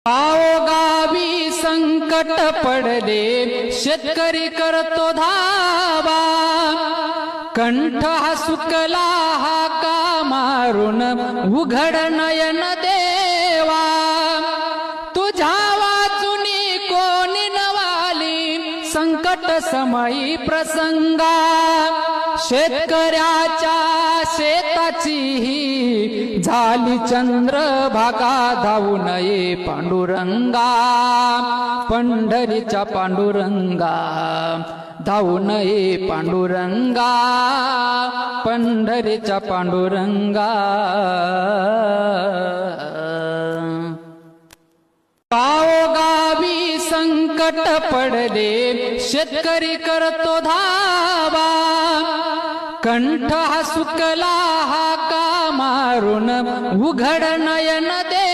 गावी संकट पडले शेतकरी करतो धावा, कंठ हा सुकला हा का मारून उघड नयन देवा, तुझ्या वाचुनी कोणी नवाली संकट समयी प्रसंगा, शेतकऱ्याच्या शेताची ही झाली चंद्रभागा, धावू नये पांडुरंगा पंढरीच्या पांडुरंगा, धावू नये पांडुरंगा पंढरीच्या पांडुरंगा। गावी संकट पडले शेतकरी करतो धावा, कंठ हा सुकला हा का मारून उघड नयन दे